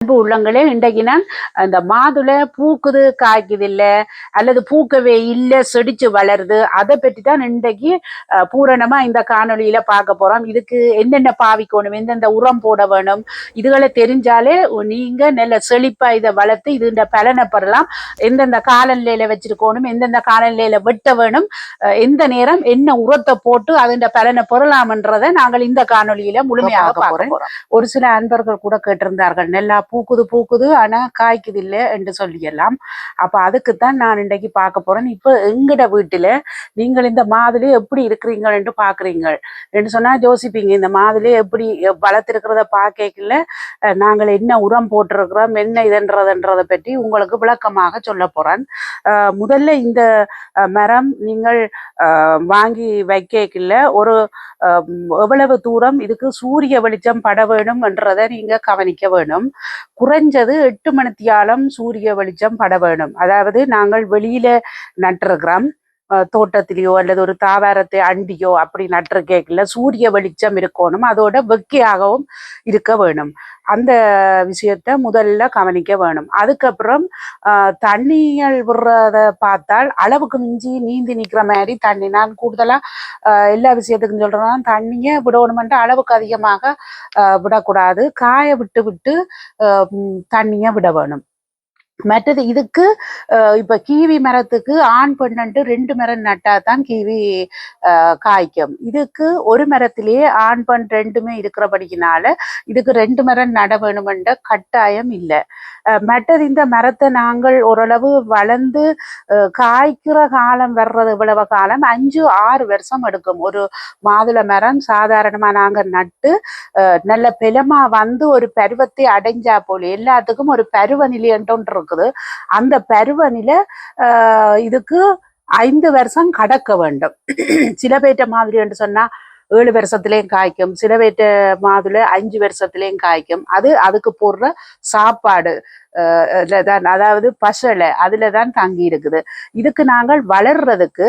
அன்பு உள்ளங்களே, இன்றைக்கு நான் அந்த மாதுளை பூக்குது காய்க்குது இல்ல அல்லது பூக்கவே இல்லை செடிச்சு வளருது அதை பற்றி தான் இன்றைக்கு பூரணமா இந்த காணொளியில பார்க்க போறோம். இதுக்கு என்னென்ன பாவிக்கணும், எந்தெந்த உரம் போட வேணும், இதுகளை தெரிஞ்சாலே நீங்க நல்ல செழிப்பா இதை வளர்த்து இது பலனை பெறலாம். எந்தெந்த காலநிலையில வச்சிருக்கணும், எந்தெந்த காலநிலையில வெட்ட வேணும், எந்த நேரம் என்ன உரத்தை போட்டு அதன் பலனை பெறலாம்ன்றதை நாங்கள் இந்த காணொளியில முழுமையாக பார்க்க போறோம். ஒரு சில அன்பர்கள் கூட கேட்டிருந்தார்கள், நெல்லா பூக்குது பூக்குது ஆனா காய்க்குது இல்லை என்று சொல்லியெல்லாம். அப்ப அதுக்குத்தான் நான் இன்றைக்கு பார்க்க போறேன். இப்ப எங்கட வீட்டுல நீங்கள் இந்த மாதுளை எப்படி இருக்கிறீங்க என்று பாக்குறீங்க என்று சொன்னா யோசிப்பீங்க, இந்த மாதுளை எப்படி வளர்த்திருக்கிறத பார்க்கல நாங்கள் என்ன உரம் போட்டிருக்கிறோம், என்ன இதன்றதை பற்றி உங்களுக்கு விளக்கமாக சொல்ல போறேன். முதல்ல இந்த மரம் நீங்கள் வாங்கி வைக்கல ஒரு எவ்வளவு தூரம் இதுக்கு சூரிய வெளிச்சம் பட வேணும் என்றதை நீங்க கவனிக்க வேணும். குறைஞ்சது 8 மணித்தியாலம் சூரிய வெளிச்சம் பட வேணும். அதாவது நாங்கள் வெளியில நட்டுருக்கிறோம், தோட்டத்திலேயோ அல்லது ஒரு தாவரத்தை அண்டியோ அப்படி நட்டுருக்கேக்கல சூரிய வெளிச்சம் இருக்கணும், அதோட வெக்கையாகவும் இருக்க வேணும். அந்த விஷயத்த முதல்ல கவனிக்க வேணும். அதுக்கப்புறம் தண்ணிகள் விடுறத பார்த்தால் அளவுக்கு மிஞ்சி நீந்தி நிற்கிற மாதிரி தண்ணி, நான் கூடுதலா எல்லா விஷயத்துக்கும் சொல்றேன்னா தண்ணியை விடணுமென்று அளவுக்கு அதிகமாக விடக்கூடாது, காய விட்டு விட்டு தண்ணியை விட வேணும். மற்றது இதுக்கு இப்ப கீவி மரத்துக்கு ஆண் பெண்ணு 2 மரம் நட்டாதான் கீவி காய்க்கும். இதுக்கு ஒரு மரத்திலேயே ஆண் பெண் 2மே இருக்கிறபடினால இதுக்கு 2 மரம் நட வேணுமென்ற கட்டாயம் இல்லை. மற்றது இந்த மரத்தை நாங்கள் ஓரளவு வளர்ந்து காய்க்கிற காலம் வர்றது இவ்வளவு காலம் 5-6 வருஷம் எடுக்கும். ஒரு மாதுளை மரம் சாதாரணமா நாங்க நட்டு நல்ல பெலமா வந்து ஒரு பருவத்தை அடைஞ்சா போல, எல்லாத்துக்கும் ஒரு பருவநிலை என்று இருக்குது. அந்த பருவநிலை இதுக்கு 5 வருஷம் கடக்க வேண்டும். சில பேற்ற மாதிரி என்று சொன்னா 7 வருஷத்துலேயும் காய்க்கும், சில பேற்ற மாதுளை 5 வருஷத்துலேயும் காய்க்கும். அது அதுக்கு போடுற சாப்பாடு தான், அதாவது பசலை அதுலதான் தங்கி இருக்குது. இதுக்கு நாங்கள் வளர்றதுக்கு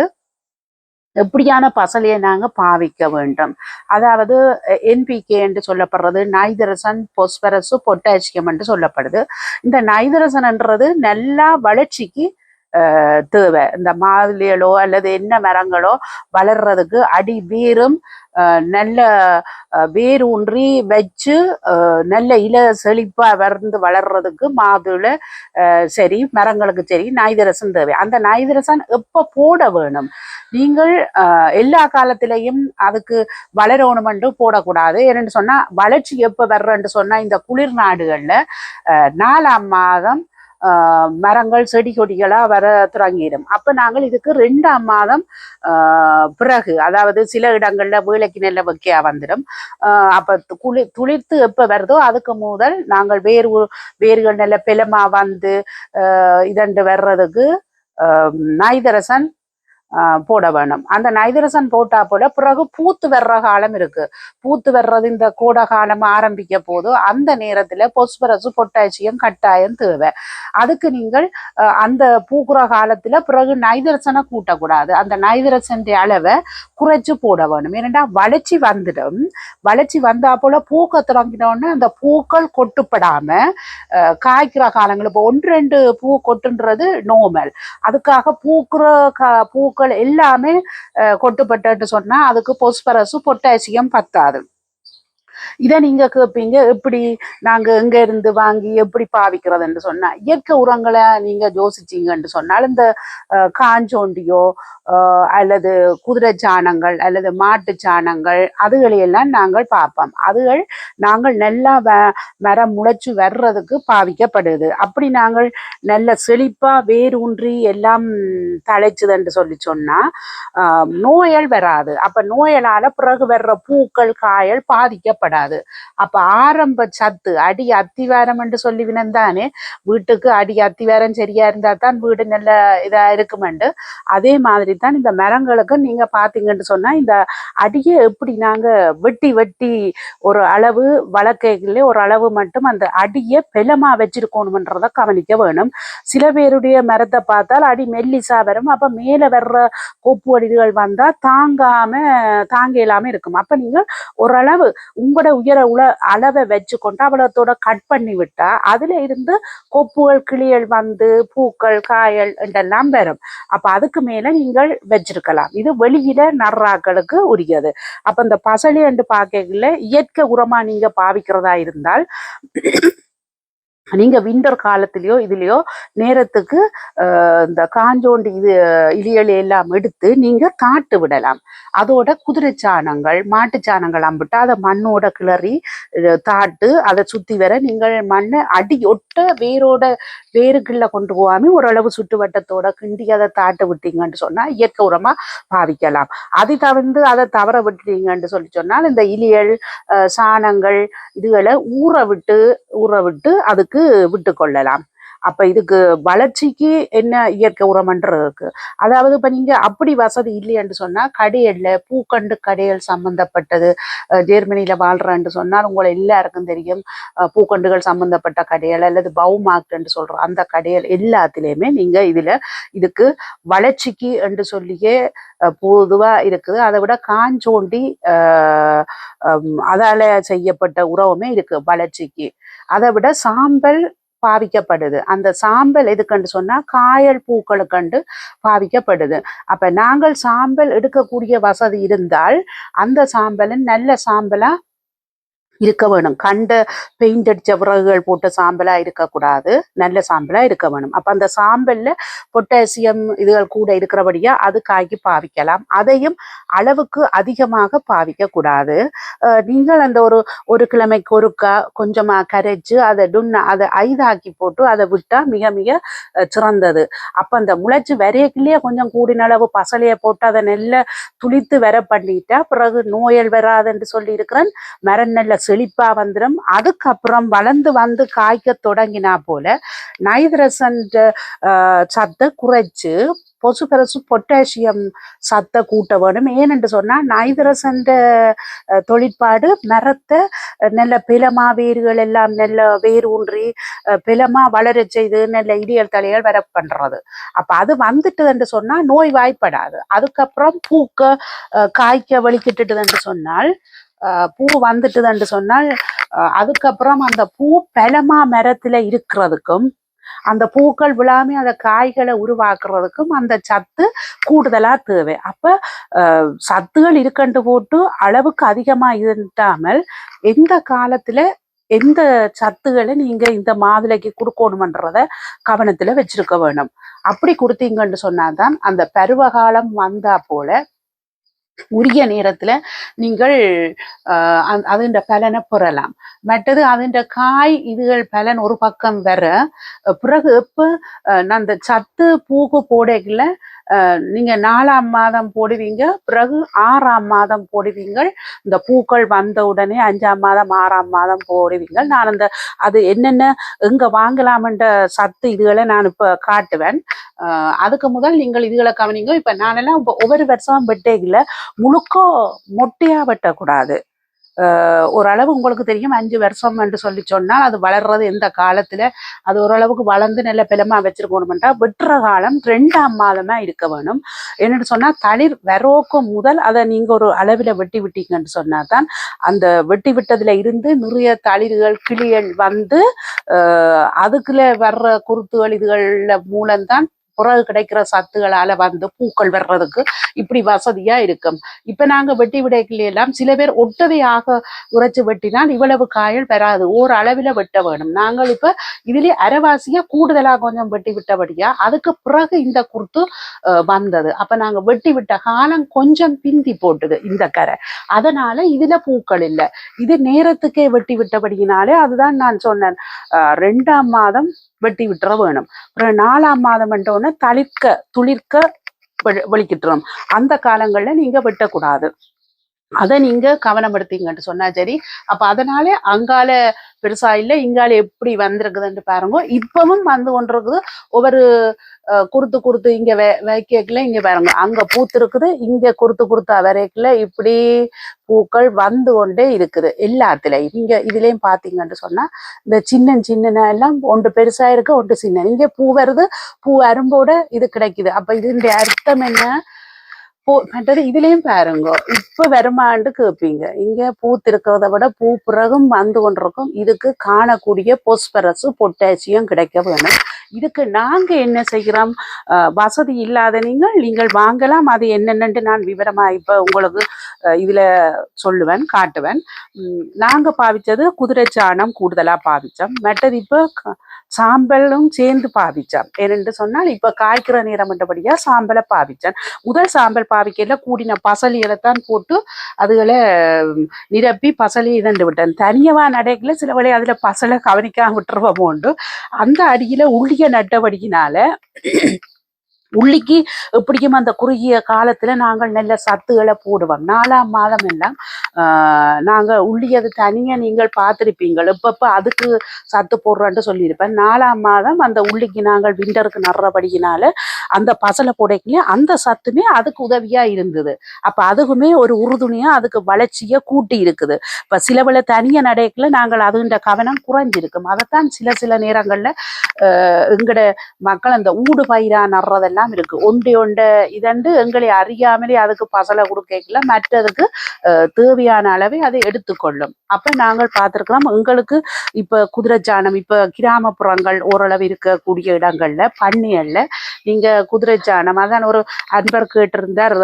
எப்படியான பசலையை நாங்க பாவிக்க வேண்டும், அதாவது NPK என்று சொல்லப்படுறது நைதரசன், பொஸ்பரஸ், பொட்டாசியம் என்று சொல்லப்படுது. இந்த நைதரசன்ன்றது நல்லா வளர்ச்சிக்கு தேவை. இந்த மாதுளைகளோ அல்லது என்ன மரங்களோ வளர்றதுக்கு அடி வேரும் நல்ல வேர் ஊன்றி வச்சு நல்ல இல செழிப்பா வளர்ந்து வளர்றதுக்கு மாதுளை சரி மரங்களுக்கு சரி நைதரசன் தேவை. அந்த நைதரசன் எப்ப போட வேணும், நீங்கள் எல்லா காலத்திலையும் அதுக்கு வளரணுமென்று போடக்கூடாது. என்னன்னு சொன்னா வளர்ச்சி எப்ப வர்றன்னு சொன்னா இந்த குளிர் நாடுகள்ல 4ஆம் மாதம் மரங்கள் செடி கொடிகளா வர தொடங்கிடும். அப்ப நாங்கள் இதுக்கு 2ஆம் மாதம் பிறகு, அதாவது சில இடங்கள்ல வேலைக்கு நெல்ல வைக்கையா வந்துடும். அப்ப துளிர்த்து எப்ப வருதோ அதுக்கு முதல் நாங்கள் வேர்கள் நல்ல பெலமா வந்து இதண்டு வர்றதுக்கு நைதரசன் போட வேணும். அந்த நைதரசன் போட்டா போல பிறகு பூத்து வர்ற காலம் இருக்கு. பூத்து வர்றது இந்த கோடை காலம் ஆரம்பிக்க போது அந்த நேரத்துல பொஸ்பரஸ், பொட்டாசியம் கட்டாயம் தேவை. அதுக்கு நீங்கள் அந்த பூக்குற காலத்துல பிறகு நைதரசனை கூட்டக்கூடாது, அந்த நைதரசன் அளவை குறைச்சு போட வேணும். ஏனென்றா வளர்ச்சி வந்துடும். வளர்ச்சி வந்தா போல பூக்க தொடங்கினோன்னு அந்த பூக்கள் கொட்டுப்படாம காய்க்கிற காலங்கள் இப்போ 1-2 பூ கொட்டுன்றது நோமல். அதுக்காக பூக்கள் எல்லாமே கொட்டுப்பட்டு சொன்னா அதுக்கு பொஸ்பரஸ், பொட்டாசியம் பத்தாது. இதை நீங்க கேட்பீங்க, எப்படி நாங்க எங்க இருந்து வாங்கி எப்படி பாவிக்கிறதுன்னு சொன்னா, இயற்கை உரங்களை நீங்க யோசிச்சீங்கன்னு சொன்னால் இந்த காஞ்சோண்டியோ அல்லது குதிரை சாணங்கள் அல்லது மாட்டு சாணங்கள் அதுகளையெல்லாம் நாங்கள் பார்ப்போம். அதுகள் நாங்கள் நல்லா மரம் முளைச்சு வர்றதுக்கு பாவிக்கப்படுது. அப்படி நாங்கள் நல்ல செழிப்பா வேரூன்றி எல்லாம் தழைச்சுதுன்னு சொன்னா நோயல் வராது. அப்ப நோயலால பிறகு வர்ற பூக்கள் காயல் பாதிக்கப்படாது. அப்ப ஆரம்ப சத்து அடி அத்திவாரம் என்று சொல்லிவினன் தானே, வீட்டுக்கு அடி அத்திவாரம் சரியா இருந்தா தான் வீடு நல்ல இதா இருக்குமெண்டு. அதே மாதிரி தான் இந்த மரங்களுக்கு நீங்க பாத்தீங்கன்னு சொன்னா இந்த அடியை எப்படி நாங்க வெட்டி வெட்டி ஒரு அளவு வளர்க்கைகளே ஒரு அளவு மட்டும் அந்த அடியை பெலமா வச்சிருக்கணும்ன்றத கவனிக்க வேணும். சில பேருடைய மரத்தை பார்த்தால் அடி மெல்லிசா வரும், அப்ப மேல வர்ற கொப்பு அடிகள் வந்தா தாங்க இல்லாம இருக்கும். அப்ப நீங்க ஓரளவு உங்க உங்களோட அளவை வச்சுக்கொண்டு அவ்வளோத்தோட கட் பண்ணி விட்டா அதுல இருந்து கொப்புகள் கிளியல் வந்து பூக்கள் காயல் என்றெல்லாம் வரும். அப்ப அதுக்கு மேல நீங்கள் வச்சிருக்கலாம். இது வெளியில நடுறாக்களுக்கு உரியது. அப்ப இந்த பசலி என்று பார்க்கல இயற்கை உரமா நீங்க பாவிக்கிறதா இருந்தால் நீங்க விண்டர் காலத்திலயோ இதுலயோ நேரத்துக்கு இந்த காஞ்சோண்டு இது இலியலை எல்லாம் எடுத்து நீங்க காட்டு விடலாம். அதோட குதிரை சாணங்கள் மாட்டு சாணங்கள் அம்பிட்டு அதை மண்ணோட கிளறி தாட்டு அதை சுத்தி வர நீங்கள் மண்ணை அடி ஒட்ட வேருக்குள்ள கொண்டு போகாம ஓரளவு சுட்டு வட்டத்தோட கிண்டி அதை தாட்டு விட்டீங்கன்னு சொன்னா இயற்கை உரமா பாவிக்கலாம். அதை தவிர்த்து அதை தவற விட்டீங்கன்னு சொன்னால் இந்த இலியல் சாணங்கள் இதுகளை ஊற விட்டு அதுக்கு விட்டு கொள்ளலாம். அப்ப இதுக்கு வளர்ச்சிக்கு என்ன இயற்கை உரம்ன்றதுக்கு அதாவது இப்ப நீங்க அப்படி வசதி இல்லையென்று சொன்னா கடையல்ல பூக்கண்டு கடையல் சம்பந்தப்பட்டது ஜெர்மனியில வாழ்றேன்னு சொன்னால் உங்களை எல்லாருக்கும் தெரியும். பூக்கண்டுகள் சம்பந்தப்பட்ட கடையல் அல்லது பவுமார்க்ட் என்று சொல்றோம் அந்த கடையல் எல்லாத்திலையுமே நீங்க இதுக்கு வளர்ச்சிக்கு என்று சொல்லியே பொதுவா இருக்குது. அதை விட காஞ்சோண்டி அதால செய்யப்பட்ட உறவுமே இருக்கு வளர்ச்சிக்கு. அதை விட சாம்பல் பாவிக்கப்படுது. அந்த சாம்பல் எதுக்குன்னு சொன்னா காயல் பூக்களுக்கண்டு பாவிக்கப்படுது. அப்ப நாங்கள் சாம்பல் எடுக்கக்கூடிய வசதி இருந்தால் அந்த சாம்பலின் நல்ல சாம்பலா இருக்க வேணும். கண்ட பெயிண்ட் அடிச்ச விறகுகள் போட்ட சாம்பலா இருக்கக்கூடாது, நல்ல சாம்பலா இருக்க வேணும். அப்ப அந்த சாம்பல்ல பொட்டாசியம் இதுகள் கூட இருக்கிறபடியா அது காய்க்கு பாவிக்கலாம். அதையும் அளவுக்கு அதிகமாக பாவிக்க கூடாது. நீங்கள் அந்த ஒரு கிழமைக்கு ஒருக்கா கொஞ்சமா கரைச்சு அதை ஐதாக்கி போட்டு அதை விட்டா மிக மிக சிறந்தது. அப்ப அந்த முளைச்சு வரையக்கிலேயே கொஞ்சம் கூடின அளவு பசலைய போட்டு அதை நெல்ல துளித்து வர பண்ணிட்டா பிறகு நோயல் வராதுன்னு சொல்லி இருக்கிறேன். மரம் நெல்ல செழிப்பா வந்துடும். அதுக்கப்புறம் வளர்ந்து வந்து காய்க்க தொடங்கினா போல நைட்ரசன் சத்தை குறைச்சு பொசுபரசு பொட்டாசியம் சத்தை கூட்ட வேணும். ஏனென்று சொன்னா நைட்ரசன் தொழிற்பாடு மரத்தை நல்ல பிலமா வேர்கள் எல்லாம் நல்ல வேர் ஊன்றி பிலமா வளர செய்து நல்ல இடியல் தலைகள் வர பண்றது. அப்ப அது வந்துட்டுதுன்னு சொன்னா நோய் வாய்ப்படாது. அதுக்கப்புறம் பூக்க காய்க்க வலிக்கிட்டுதுன்னு சொன்னால் பூ வந்துட்டுதுன்னு சொன்னால் அதுக்கப்புறம் அந்த பூ பலமா மரத்துல இருக்கிறதுக்கும் அந்த பூக்கள் விழாம அந்த காய்களை உருவாக்குறதுக்கும் அந்த சத்து கூடுதலா தேவை. அப்ப சத்துகள் இருக்கண்டு போட்டு அளவுக்கு அதிகமா இருந்தாமல் எந்த காலத்துல எந்த சத்துக்களை நீங்க இந்த மாதுளைக்கு கொடுக்கணுமன்றத கவனத்துல வச்சிருக்க வேணும். அப்படி கொடுத்தீங்கன்னு சொன்னாதான் அந்த பருவகாலம் வந்தா போல உரிய நேரத்துல நீங்கள் அதுண்ட பலனை பெறலாம். மற்றது அதுண்ட காய் இதுகள் பலன் ஒரு பக்கம் வர பிறகு எப்ப அந்த சத்து பூக்கு போடைகள்ல நீங்க 4ஆம் மாதம் போடுவீங்க, பிறகு 6ஆம் மாதம் போடுவீங்க. இந்த பூக்கள் வந்த உடனே 5ஆம் மாதம் 6ஆம் மாதம் போடுவீங்க. நான் அது என்னென்ன எங்க வாங்கலாம்ன்ற சத்து இதுகளை நான் இப்ப காட்டுவேன். அதுக்கு முதல் நீங்கள் இதுகளை கவனிங்க. இப்ப நானெல்லாம் ஒவ்வொரு வருஷம் வெட்டைகளை முழுக்க மொட்டையா வெட்டக்கூடாது. ஓரளவு உங்களுக்கு தெரியும் 5 வருஷம் என்று சொல்லி சொன்னால் அது வளர்றது எந்த காலத்துல அது ஓரளவுக்கு வளர்ந்து நல்ல பிலமா வச்சிருக்கணும்ன்றா வெட்டுற காலம் 2ஆம் மாதமா இருக்க வேணும். என்னன்னு சொன்னா தளிர் வரோக்கு முதல் அதை நீங்க ஒரு அளவில் வெட்டி விட்டீங்கன்னு சொன்னாதான் அந்த வெட்டி விட்டதுல இருந்து நிறைய தளிர்கள் கிளிகள் வந்து அதுக்குள்ள வர்ற குருத்துகள் இதுகள்ல மூலம்தான் புறகு கிடைக்கிற சத்துகளால வந்து பூக்கள் வர்றதுக்கு இப்படி வசதியா இருக்கும். இப்ப நாங்க வெட்டி விடைகள் எல்லாம் சில பேர் ஒட்டதையாக உரைச்சு வெட்டினால் இவ்வளவு காயல் வராது. ஓர் அளவில் வெட்ட வேணும். நாங்கள் இப்ப இதுலயே அரைவாசியா கூடுதலா கொஞ்சம் வெட்டி விட்டபடியா அதுக்கு பிறகு இந்த குருத்து வந்தது. அப்ப நாங்க வெட்டி விட்ட காலம் கொஞ்சம் பிந்தி போட்டுது இந்த கரை. அதனால இதுல பூக்கள் இல்லை. இது நேரத்துக்கே வெட்டி விட்டபடியினாலே அதுதான் நான் சொன்னேன் 2ஆம் மாதம் வெட்டி விட்டுற வேணும். அப்புறம் 4ஆம் மாதம் என்றோன்னு துளிர்க்க வெளிக்கிட்டுரும். அந்த காலங்கள்ல நீங்க வெட்டக்கூடாது. அதை நீங்க கவனம் எடுத்தீங்கன்னு சொன்னா சரி. அப்ப அதனால அங்கால பெருசா இல்லை இங்கால எப்படி வந்திருக்குதுன்னு பாருங்க. இப்பவும் வந்து கொண்டிருக்குது. ஒவ்வொரு குறுத்து இங்க வைக்கல இங்க பாருங்க அங்க பூத்து இருக்குது, இங்க குறுத்தா வரைக்கல இப்படி பூக்கள் வந்து கொண்டே இருக்குது எல்லாத்துலயும். இங்க இதுலயும் பாத்தீங்கன்னு சொன்னா இந்த சின்ன எல்லாம் ஒன்று பெருசா இருக்கு ஒன்று சின்ன. இங்க பூ வருது, பூ அரும்போட இது கிடைக்குது. அப்ப இதனுடைய அர்த்தம் என்ன? மற்றது இதுலயும் பாருங்க, இப்ப வருமாண்டு கேட்பீங்க. இங்க பூத்திருக்கிறத விட பூ பிறகும் வந்து கொண்டிருக்கும். இதுக்கு காணக்கூடிய பொஸ்பரஸ் பொட்டாசியம் கிடைக்க வேணும். இதுக்கு நாங்க என்ன செய்கிறோம், வசதி இல்லாத நீங்கள் வாங்கலாம். அது என்னென்னு நான் விவரமா இப்ப உங்களுக்கு இதுல சொல்லுவேன், காட்டுவேன். நாங்க பாவிச்சது குதிரை சாணம் கூடுதலா பாவிச்சோம். மற்றது இப்ப சாம்பலும் சேர்ந்து பாவிச்சோம். ஏனென்று சொன்னால் இப்ப காய்க்கிற நேரம் என்றபடியா சாம்பலை பாவிச்சேன். முதல் சாம்பல் பாவிக்கையில கூடின பசலிகளை தான் போட்டு அதுகளை நிரப்பி பசலி இதண்டு விட்டேன். தனியவா நடைகளை சில வழி அதுல பசலை கவனிக்காம விட்டுருவோமோண்டு அந்த அடியில உள்ளிய நட்டபடியினால உள்ளிக்கு எப்படியும் அந்த குறுகிய காலத்துல நாங்கள் நல்ல சத்துக்களை போடுவோம். 4ஆம் மாதம் எல்லாம் நாங்க உள்ளியது தனியா நீங்கள் பார்த்திருப்பீங்கள். எப்பப்ப அதுக்கு சத்து போடுறோன்ட்டு சொல்லியிருப்பேன். 4ஆம் மாதம் அந்த உள்ளிக்கு நாங்கள் விண்டருக்கு நடுறபடியினால அந்த பசலை போடைக்குள்ளே அந்த சத்துமே அதுக்கு உதவியா இருந்தது. அப்ப அதுக்குமே ஒரு உறுதுணையா அதுக்கு வளர்ச்சியை கூட்டி இருக்குது. இப்ப சிலவளை தனிய நடைக்குள்ள நாங்கள் அதுன்ற கவனம் குறைஞ்சிருக்கும். அதைத்தான் சில நேரங்கள்ல எங்கட மக்கள் அந்த ஊடு பயிரா நடுறதெல்லாம் இருக்கு. ஒண்டை இதண்டு எங்களை அறியாமலே அதுக்கு பசலை கொடுக்கல, மற்றதுக்கு தேவையான அளவை அதை எடுத்துக்கொள்ளும். அப்ப நாங்கள் பார்த்திருக்கிறோம். எங்களுக்கு இப்ப குதிரைச்சாணம் இப்ப கிராமப்புறங்கள் ஓரளவு இருக்கக்கூடிய இடங்கள்ல பண்ணைகள்ல நீங்க குதிரைச்சாணம் அதான் ஒரு அன்பர் கேட்டிருந்தார்,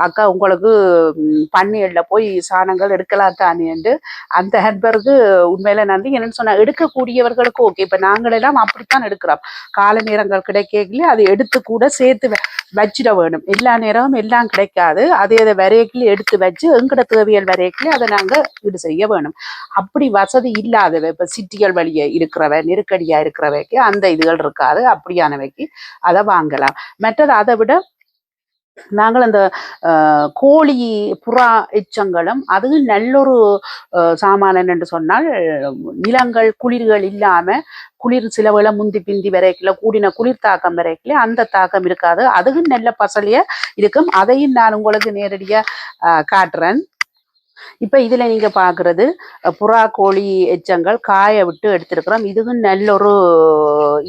அக்கா உங்களுக்கு பண்ணைகள்ல போய் சாணங்கள் எடுக்கலாம் தானே என்று. அந்த அன்பருக்கு உண்மையில நன்றி. என்னன்னு சொன்னா எடுக்கக்கூடியவர்களுக்கு ஓகே. இப்ப நாங்களெல்லாம் அப்படித்தான் எடுக்கிறோம். கால நேரங்கள் கிடைக்கல அதை எடுத்து கூட சேர்த்து வச்சிட வேணும். எல்லா நேரமும் எல்லாம் கிடைக்காது. அதை வரையக்கிலே எடுத்து வச்சு எங்கட தேவையல் வரையக்கிலே அதை நாங்க இது செய்ய வேணும். அப்படி வசதி இல்லாதவை இப்ப சிட்டிகள் வழிய இருக்கிறவ நெருக்கடியா இருக்கிறவைக்கு அந்த இதுகள் இருக்காது. அப்படியானவைக்கு அதை வாங்கலாம். மற்றது அதை விட நாங்கள் அந்த கோழி புறா எச்சங்களும் அது நல்லொரு சாமான என்று சொன்னால், நிலங்கள் குளிர்கள் இல்லாம குளிர் சில வேளை முந்தி பிந்தி வரைக்கல கூடின குளிர் தாக்கம் வரைக்கல அந்த தாக்கம் இருக்காது. அதுவும் நல்ல பசலைய இருக்கும். அதையும் நான் உங்களுக்கு நேரடியா காட்டுறேன். இப்ப இதுல நீங்க பாக்குறது புறா கோழி எச்சங்கள் காய விட்டு எடுத்திருக்கிறோம். இதுவும் நல்ல ஒரு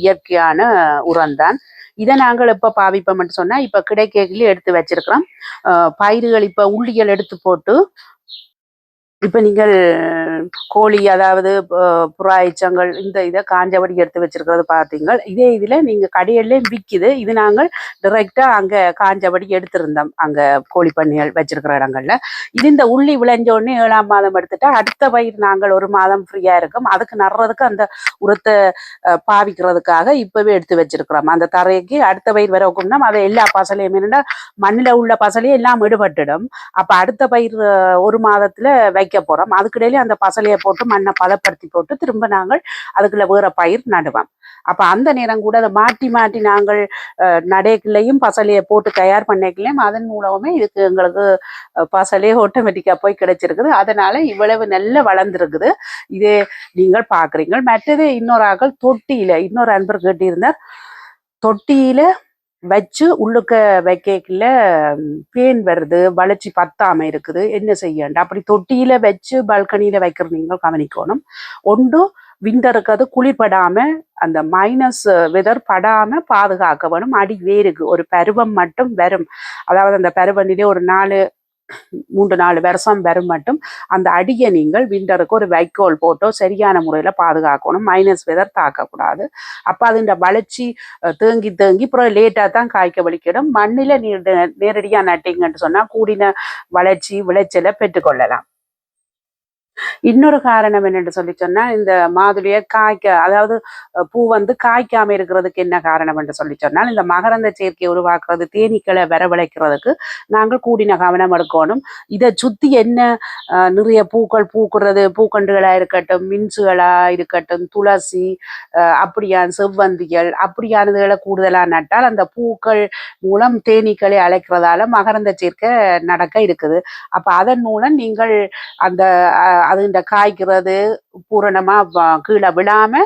இயற்கையான உரம்தான். இதை நாங்கள் எப்ப பாவிப்போம்னு சொன்னா இப்ப கிடைக்கல எடுத்து வச்சிருக்கிறோம். பயிர்கள் இப்ப உள்ளிகள் எடுத்து போட்டு இப்ப நீங்கள் கோழி அதாவது புறா எச்சங்கள் இந்த இதை காஞ்சபடி எடுத்து வச்சிருக்கிறது பார்த்தீங்க. இதே இதுல நீங்க கடையிலேயும் விற்கிது. இது நாங்கள் டைரக்டா அங்க காஞ்சபடி எடுத்திருந்தோம் அங்க கோழி பண்ணைகள் வச்சிருக்கிற இடங்கள்ல. இது இந்த உள்ளி விளைஞ்ச உடனே 7ஆம் மாதம் எடுத்துட்டா அடுத்த பயிர் நாங்கள் 1 மாதம் ஃப்ரீயா இருக்கும். அதுக்கு நடுறதுக்கு அந்த உரத்தை பாவிக்கிறதுக்காக இப்பவே எடுத்து வச்சிருக்கிறோம். அந்த தரைக்கு அடுத்த பயிர் வரக்கும்னா அதை எல்லா பசலையும் என்னன்னா மண்ணில உள்ள பசலையும் எல்லாம் விடுபட்டுடும். அப்ப அடுத்த பயிர் 1 மாதத்துல வைக்க போறோம். அதுக்கிடையில அந்த பசலையை போட்டு மண்ணை பதப்படுத்தி போட்டு திரும்ப நாங்கள் அதுக்குள்ள வேற பயிர் நடுவோம். அப்ப அந்த நேரம் கூட அதை மாற்றி மாற்றி நாங்கள் நடைக்குள்ளையும் பசலையை போட்டு தயார் பண்ணிக்கலையும் அதன் மூலமே இதுக்கு எங்களுக்கு பசலையே ஆட்டோமேட்டிக்கா போய் கிடைச்சிருக்குது. அதனால இவ்வளவு நல்ல வளர்ந்துருக்குது. இதே நீங்கள் பாக்குறீங்க. மற்றது இன்னொரு ஆக்கள் தொட்டியில இன்னொரு அன்பர் கேட்டிருந்தார், தொட்டியில வச்சு உள்ளுக்க வைக்கல பேன் வருது, வளர்ச்சி பத்தாம இருக்குது, என்ன செய்யண்டா. அப்படி தொட்டியில வச்சு பால்கனியில வைக்கிற நீங்கள் கவனிக்கணும். ஒன்று விண்டருக்கு அது குளிர்படாம அந்த மைனஸ் வெதர் படாம பாதுகாக்க வேணும். அடி வேருக்கு ஒரு பருவம் மட்டும் வரும். அதாவது அந்த பருவநிலை ஒரு 3-4 வருஷம் வரும் மட்டும் அந்த அடியை நீங்கள் விண்டருக்கு ஒரு வைக்கோல் போட்டோ சரியான முறையில பாதுகாக்கணும். மைனஸ் வெதர் தாக்கக்கூடாது. அப்ப அது வளர்ச்சி தேங்கி தேங்கி அப்புறம் லேட்டா தான் காய்க்க வலிக்கிடும். மண்ணில நேரடியா நட்டிங்கன்னு சொன்னா கூடின வளர்ச்சி விளைச்சலை பெற்றுக்கொள்ளலாம். இன்னொரு காரணம் என்னென்று சொல்லி சொன்னா இந்த மாதுளைய அதாவது பூ காய்க்காம இருக்கிறதுக்கு என்ன காரணம் என்று சொல்லி சொன்னால் இந்த மகரந்த சேர்க்கையை உருவாக்குறது தேனீக்களை வரவழைக்கிறதுக்கு நாங்கள் கூடின கவனம் எடுக்கணும். இதை சுத்தி என்ன நிறைய பூக்கள் பூக்குறது, பூக்கண்டுகளா இருக்கட்டும், மின்சுகளா இருக்கட்டும், துளசி அப்படியான செவ்வந்திகள் அப்படியானதுகளை கூடுதலா நட்டால் அந்த பூக்கள் மூலம் தேனீக்களை அழைக்கிறதால மகரந்த சேர்க்கை நடக்க இருக்குது. அப்ப அதன் மூலம் நீங்கள் அந்த அது இந்த காய்க்கிறது பூரணமா கீழே விழாம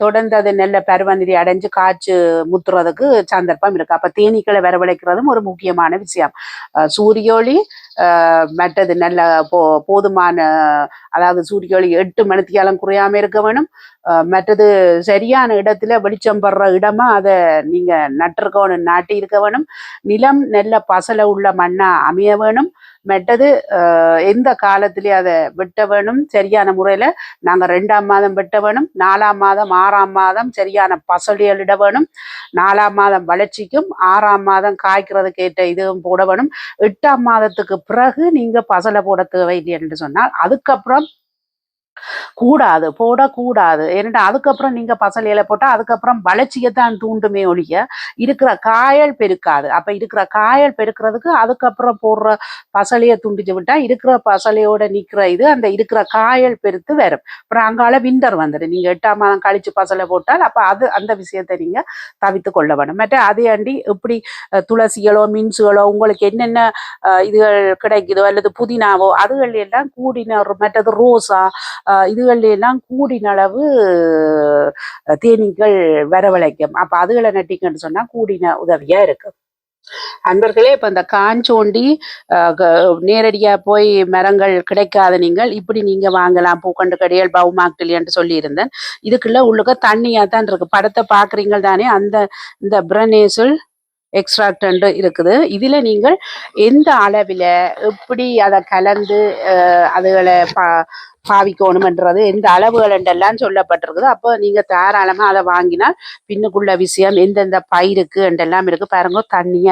தொடர்ந்து அது நெல்ல பருவநிலை அடைஞ்சு காய்ச்சி முத்துறதுக்கு சந்தர்ப்பம் இருக்கு. அப்ப தேனீக்களை வரவழைக்கிறதும் ஒரு முக்கியமான விஷயம். சூரிய ஒளி மற்றது நல்ல போதுமான, அதாவது சூரிய ஒளி 8 மணித்தியாலம் குறையாம இருக்க வேணும். மற்றது சரியான இடத்துல வெளிச்சம் படுற இடமா அதை நீங்க நட்டிருக்கணும், நாட்டி இருக்க வேணும். நிலம் நல்ல பசல உள்ள மண்ணா அமைய வேணும். மற்றது எந்த காலத்திலே அதை வெட்ட வேணும் சரியான முறையில. நாங்க 2ஆம் மாதம் வெட்ட வேணும், 4ஆம் மாதம் 6ஆம் மாதம் சரியான பசலியல் இட வேணும், 4ஆம் மாதம் வளர்ச்சிக்கும் 6ஆம் மாதம் காய்க்கிறதுக்கு ஏற்ற இதுவும் போட வேணும். 8ஆம் மாதத்துக்கு பிறகு நீங்க பசலை போட தேவையில்லை என்று சொன்னால் அதுக்கப்புறம் கூடாது, போடக்கூடாது. ஏன்னா அதுக்கப்புறம் நீங்க பசல் இலை போட்டா அதுக்கப்புறம் வளர்ச்சியைத்தான் தூண்டுமே ஒழிய இருக்கிற காயல் பெருக்காது. அப்ப இருக்கிற காயல் பெருக்கிறதுக்கு அதுக்கப்புறம் போடுற பசலையை துண்டிச்சு விட்டா இருக்கிற பசலையோட நிக்கிற இது அந்த இருக்கிற காயல் பெருத்து வரும். அப்புறம் அங்கால விண்டர் வந்துடும். நீங்க 8ஆம் மாதம் கழிச்சு பசலை போட்டால் அப்ப அது அந்த விஷயத்தை நீங்க தவித்து கொள்ள வேணும். மற்ற அதே அண்டி எப்படி துளசிகளோ மின்சுகளோ உங்களுக்கு என்னென்ன இதுகள் கிடைக்குதோ அல்லது புதினாவோ அதுகள் எல்லாம் கூடின, மற்றது ரோஸா இதுகள் எல்லாம் கூடின அளவு தேனீக்கள் வரவழைக்கும். அப்ப அதுகளை நட்டிங்கன்னு சொன்னா கூடின உதவியா இருக்கு. அன்பர்களே, இப்ப இந்த காஞ்சோண்டி நேரடியா போய் மரங்கள் கிடைக்காத நீங்கள் இப்படி நீங்க வாங்கலாம். பூக்கண்டு கடையல் பவுமாக்டில் என்று சொல்லி இருந்தேன். இதுக்குள்ள உள்ளுக்க தண்ணியா தான் இருக்கு. படத்தை பாக்குறீங்க தானே, அந்த இந்த பிரனேசுல் எக்ஸ்ட்ராக்ட் இருக்குது. இதுல நீங்கள் எந்த அளவில் எப்படி அதை கலந்து அதுகளை பாவிக்கணும்ன்றது எந்த அளவுகள் என்றெல்லாம் சொல்லப்பட்டிருக்குது. அப்போ நீங்க தாராளமா அதை வாங்கினால் பின்னுக்குள்ள விஷயம் எந்தெந்த பயிருக்கு என்றெல்லாம் இருக்கு பாருங்க. தண்ணிய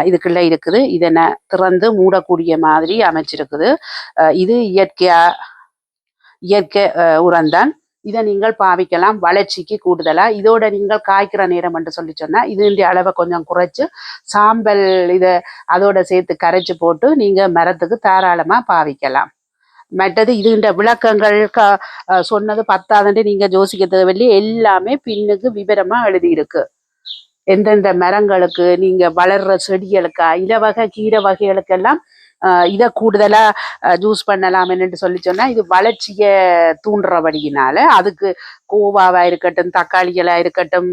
இதுக்குள்ள இருக்குது. இதனை திறந்து மூடக்கூடிய மாதிரி அமைச்சிருக்குது. இது இயற்கை உரம்தான். இதை நீங்கள் பாவிக்கலாம் வளர்ச்சிக்கு கூடுதலா. இதோட நீங்கள் காய்க்கிற நேரம் என்று சொல்லி சொன்னா இது அளவை கொஞ்சம் குறைச்சு சாம்பல் இதை அதோட சேர்த்து கரைச்சு போட்டு நீங்க மரத்துக்கு தாராளமா பாவிக்கலாம். மற்றது இதுன்ற விளக்கங்கள் சொன்னது 10ஆண்டு நீங்க யோசிக்க தேவையில்லை. எல்லாமே பின்னுக்கு விவரமா எழுதி இருக்கு. எந்தெந்த மரங்களுக்கு நீங்க வளர்ற செடிகளுக்கா இலவகை கீரை வகைகளுக்கெல்லாம் இதை கூடுதலா ஜூஸ் பண்ணலாம் என்று சொல்லி சொன்னா இது வளர்ச்சியை தூண்டுறபடியினால அதுக்கு கோவாவா இருக்கட்டும், தக்காளிகளா இருக்கட்டும்,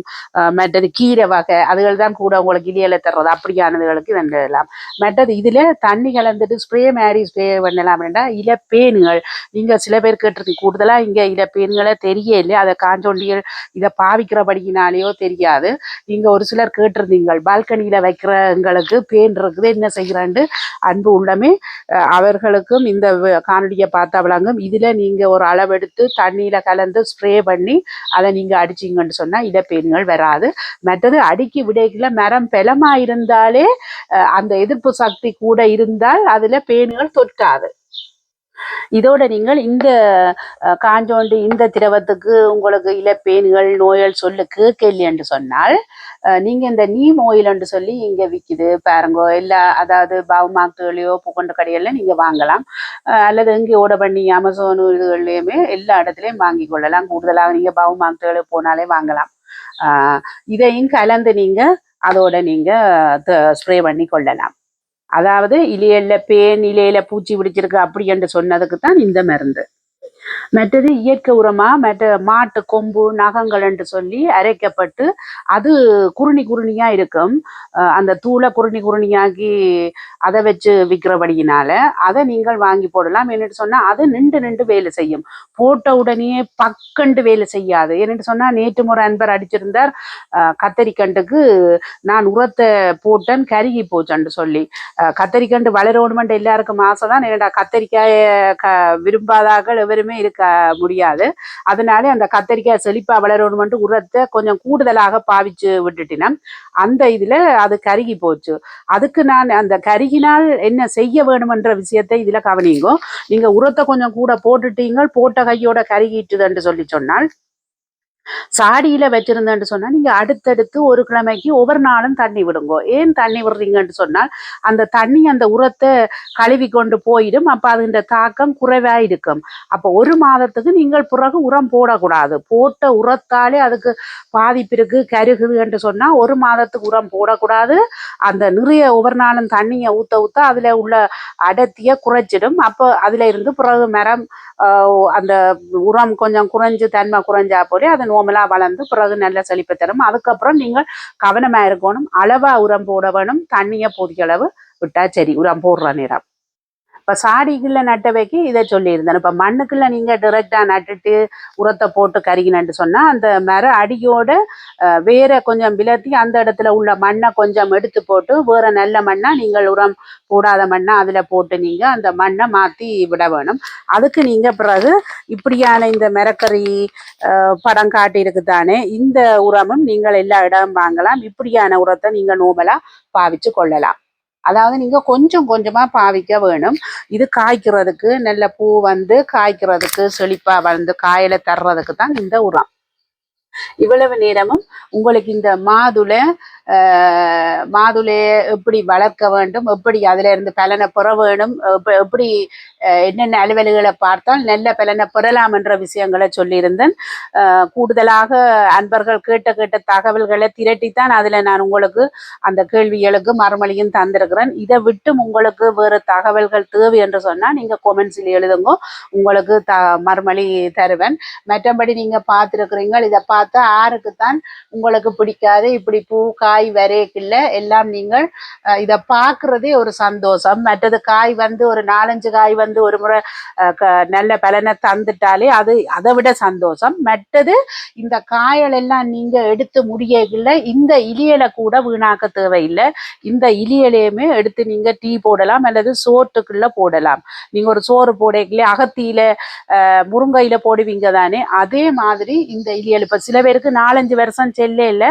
மற்றது கீரை வகை அதுகள் தான் கூட உங்களுக்கு இலையில தர்றது அப்படியானதுகளுக்கு வெண்டலாம். மற்றது இதுல தண்ணி கலந்துட்டு ஸ்ப்ரே மாதிரி ஸ்ப்ரே பண்ணலாம் என்றா இலப்பேன்கள். நீங்க சில பேர் கேட்டிருக்கு கூடுதலா இங்க இலப்பேன்களை தெரியல. அதை காஞ்சொண்டிகள் இதை பாவிக்கிறபடியினாலேயோ தெரியாது. நீங்க ஒரு சிலர் கேட்டிருந்தீங்க பால்கனியில வைக்கிறவங்களுக்கு பேன் இருக்குது என்ன செய்கிறான்னு. அன்பு உள்ளமே அவர்களுக்கும் இந்த காணொலியை பார்த்தா விளங்கும். இதுல நீங்க ஒரு அளவெடுத்து தண்ணியில கலந்து ஸ்ப்ரே பண்ணி அதை நீங்க அடிச்சிங்கன்னு சொன்னா இலப்பேன்கள் வராது. மற்றது அடுக்கி விடைக்குள்ள மரம் பலமா இருந்தாலே அந்த எதிர்ப்பு சக்தி கூட இருந்தால் அதுல பேன்கள் தொற்றாது. இதோட நீங்கள் இந்த காஞ்சோண்டி இந்த திரவத்துக்கு உங்களுக்கு இலப்பேன்கள் நோய்கள் சொல்லு கேட்கல என்று சொன்னால் நீங்க இந்த நீம் ஆயில் என்று சொல்லி இங்க விற்கிது பாருங்கோ. எல்லா அதாவது பவுமாக்டுகளையோ பூக்கொண்டு கடையில நீங்க வாங்கலாம். அல்லது இங்கே ஓட பண்ணி அமேசான் இதுகள்லையுமே எல்லா இடத்துலையும் வாங்கி கொள்ளலாம். கூடுதலாக நீங்க பவுமாக்டுகளுக்கு போனாலே வாங்கலாம். இதையும் கலந்து நீங்க அதோட நீங்க ஸ்ப்ரே பண்ணி கொள்ளலாம். அதாவது இலையில பேன் இலையில பூச்சி பிடிச்சிருக்கு அப்படி என்று சொன்னதுக்கு தான் இந்த மருந்து. மற்றது இயற்கை உரமா மாட்டு கொம்பு நகங்கள் என்று சொல்லி அரைக்கப்பட்டு அது குருணி குருணியா இருக்கும். அந்த தூளை குருணி குருணியாக்கி அதை வச்சு விற்கிறபடியினால அதை நீங்கள் வாங்கி போடலாம். என்னட்டு சொன்னா அது நின்று வேலை செய்யும். போட்ட உடனே பக்கண்டு வேலை செய்யாது. என்னட்டு சொன்னா நேற்று முறை அன்பர் அடிச்சிருந்தார் கத்தரிக்கண்டுக்கு நான் உரத்தை போட்டேன் கருகி போச்சேன்னு சொல்லி. கத்தரிக்கண்டு வளரணுமெண்ட் எல்லாருக்கும் ஆசைதான். என்னடா கத்தரிக்காய விரும்பாதார்கள் எவருமே இருக்க முடியாது. அதனால அந்த கத்தரிக்காய் செழிப்பா வளரணுமெண்ட் உரத்தை கொஞ்சம் கூடுதலாக பாவிச்சு விட்டுட்டினா அந்த இதுல அது கருகி போச்சு. அதுக்கு நான் அந்த கருகினால் என்ன செய்ய வேணுமென்ற விஷயத்தை இதுல கவனிங்கோ. நீங்க உரத்தை கொஞ்சம் கூட போட்டுட்டீங்க, போட்ட கையோட கருகிட்டுதுன்னு சொல்லி சொன்னால் சாடியில வச்சிருந்தேன்னு சொன்னா நீங்க அடுத்தடுத்து ஒரு கிழமைக்கு ஒவ்வொரு நாளும் தண்ணி விடுங்கோ. ஏன் தண்ணி விடுறீங்கன்னு சொன்னால் அந்த தண்ணி அந்த உரத்தை கழுவி கொண்டு போயிடும். அப்ப அது தாக்கம் குறைவா இருக்கும். அப்ப ஒரு மாதத்துக்கு நீங்கள் பிறகு உரம் போடக்கூடாது. போட்ட உரத்தாலே அதுக்கு பாதிப்பு இருக்கு, கருகுது என்று சொன்னா ஒரு மாதத்துக்கு உரம் போடக்கூடாது. அந்த நிறைய ஒவ்வொரு நாளும் தண்ணியை ஊத்த ஊத்த அதுல உள்ள அடர்த்திய குறைச்சிடும். அப்ப அதுல இருந்து பிறகு மரம் அந்த உரம் கொஞ்சம் குறைஞ்சு தன்மை குறைஞ்சா போல அது நோமலா வளர்ந்து பிறகு நல்ல செழிப்பு தரும். அதுக்கப்புறம் நீங்கள் கவனமா இருக்கணும். அளவா உரம் போட வேணும். தண்ணியை போதிய அளவு விட்டா சரி உரம் போடுற நேரம். இப்ப சாடிக்குள்ள நட்ட வைக்க இதை சொல்லியிருந்தேன். இப்ப மண்ணுக்குள்ள நீங்க டிரெக்டா நட்டுட்டு உரத்தை போட்டு கருகினு சொன்னா அந்த மர அடியோட வேற கொஞ்சம் விலத்தி அந்த இடத்துல உள்ள மண்ணை கொஞ்சம் எடுத்து போட்டு வேற நல்ல மண்ணா நீங்கள் உரம் போடாத மண்ணா அதுல போட்டு நீங்க அந்த மண்ணை மாத்தி விட வேணும். அதுக்கு நீங்க பிறகு இப்படியான இந்த மரக்கறி படம் காட்டி இருக்குதானே இந்த உரமும் நீங்கள் எல்லா இடம் வாங்கலாம். இப்படியான உரத்தை நீங்க நோமலா பாவிச்சு கொள்ளலாம். அதாவது நீங்க கொஞ்சம் கொஞ்சமா பாவிக்க வேணும். இது காய்க்கிறதுக்கு நல்ல பூ வந்து காய்க்கிறதுக்கு செழிப்பா வந்து காயில தர்றதுக்கு தான் இந்த உரம். இவ்வளவு நேரமும் உங்களுக்கு இந்த மாதுளைய எப்படி வளர்க்க வேண்டும், எப்படி அதுல இருந்து பலனை பெற வேணும், எப்படி என்னென்ன அலுவல்களை பார்த்தால் நல்ல பலனை பெறலாம் என்ற விஷயங்களை சொல்லியிருந்தேன். கூடுதலாக அன்பர்கள் கேட்ட தகவல்களை திரட்டித்தான் அதுல நான் உங்களுக்கு அந்த கேள்விகளுக்கு மறுமொழியும் தந்திருக்கிறேன். இதை விட்டும் உங்களுக்கு வேறு தகவல்கள் தேவை என்று சொன்னா நீங்க கொமெண்ட்ஸில் எழுதுங்க, உங்களுக்கு மறுமொழி தருவேன். மற்றபடி நீங்க பார்த்துருக்குறீங்க, இதை பார்த்தா யாருக்குத்தான் உங்களுக்கு பிடிக்காது, இப்படி பூ காய் வரைக்கில்ல எல்லாம் நீங்கள் இதை பார்க்கறதே ஒரு சந்தோஷம். மற்றது காய் வந்து ஒரு 4-5 காய் வந்து ஒரு முறை நல்ல பலனை தந்துட்டாலே அது அதை விட சந்தோஷம். மற்றது இந்த காய்கள் எல்லாம் நீங்க எடுத்து முடியல இந்த இலியலை கூட வீணாக்க தேவையில்லை. இந்த இலியலையுமே எடுத்து நீங்க டீ போடலாம் அல்லது சோற்றுக்குள்ள போடலாம். நீங்க ஒரு சோறு போடல அகத்தியில முருங்கையில போடுவீங்க தானே, அதே மாதிரி இந்த இலியல் இப்ப சில பேருக்கு 4-5 வருஷம் செல்ல இல்லை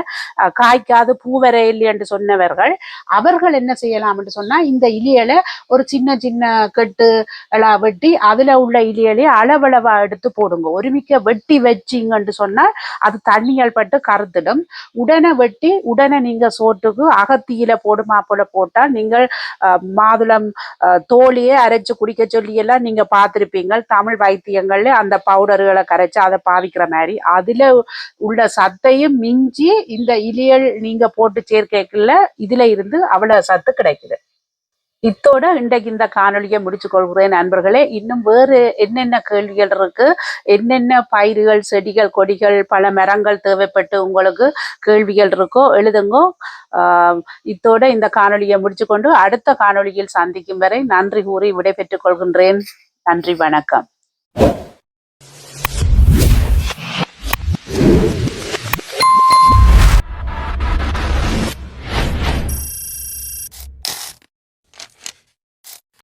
காய்க்காது பூ வர இல்லை என்று சொன்னவர்கள் அவர்கள் என்ன செய்யலாம் என்று சொன்னா இந்த இலியலை ஒரு சின்ன சின்ன கெட்டு எல்லாம் வெட்டி அதுல உள்ள இலியலை அளவளவா எடுத்து போடுங்க. ஒருமிக்க வெட்டி வச்சிங்கன்னு சொன்னால் அது தண்ணியால் பட்டு கருத்துடும். உடனே வெட்டி உடனே நீங்க சோற்றுக்கு அகத்தியில போடுமா போல போட்டால் நீங்கள் மாதுளம் தோலியே அரைச்சு குடிக்க சொல்லி எல்லாம் நீங்க பார்த்திருப்பீங்க. தமிழ் வைத்தியங்கள்ல அந்த பவுடர்களை கரைச்சு அதை பாவிக்கிற மாதிரி அதுல உள்ள சத்தையும் மிஞ்சி இந்த இலியல் நீங்க போட்டு சேர்க்கல இதுல இருந்து அவ்வளவு சத்து கிடைக்குது. இத்தோட இன்றைக்கு இந்த காணொலியை முடிச்சு கொள்கிறேன் நண்பர்களே. இன்னும் வேறு என்னென்ன கேள்விகள் இருக்கு, என்னென்ன பயிர்கள் செடிகள் கொடிகள் பல மரங்கள் தேவைப்பட்டு உங்களுக்கு கேள்விகள் இருக்கோ எழுதுங்கோ. இத்தோட இந்த காணொலியை முடிச்சு கொண்டு அடுத்த காணொலியில் சந்திக்கும் வரை நன்றி கூறி விடை பெற்றுக் கொள்கின்றேன். நன்றி, வணக்கம்.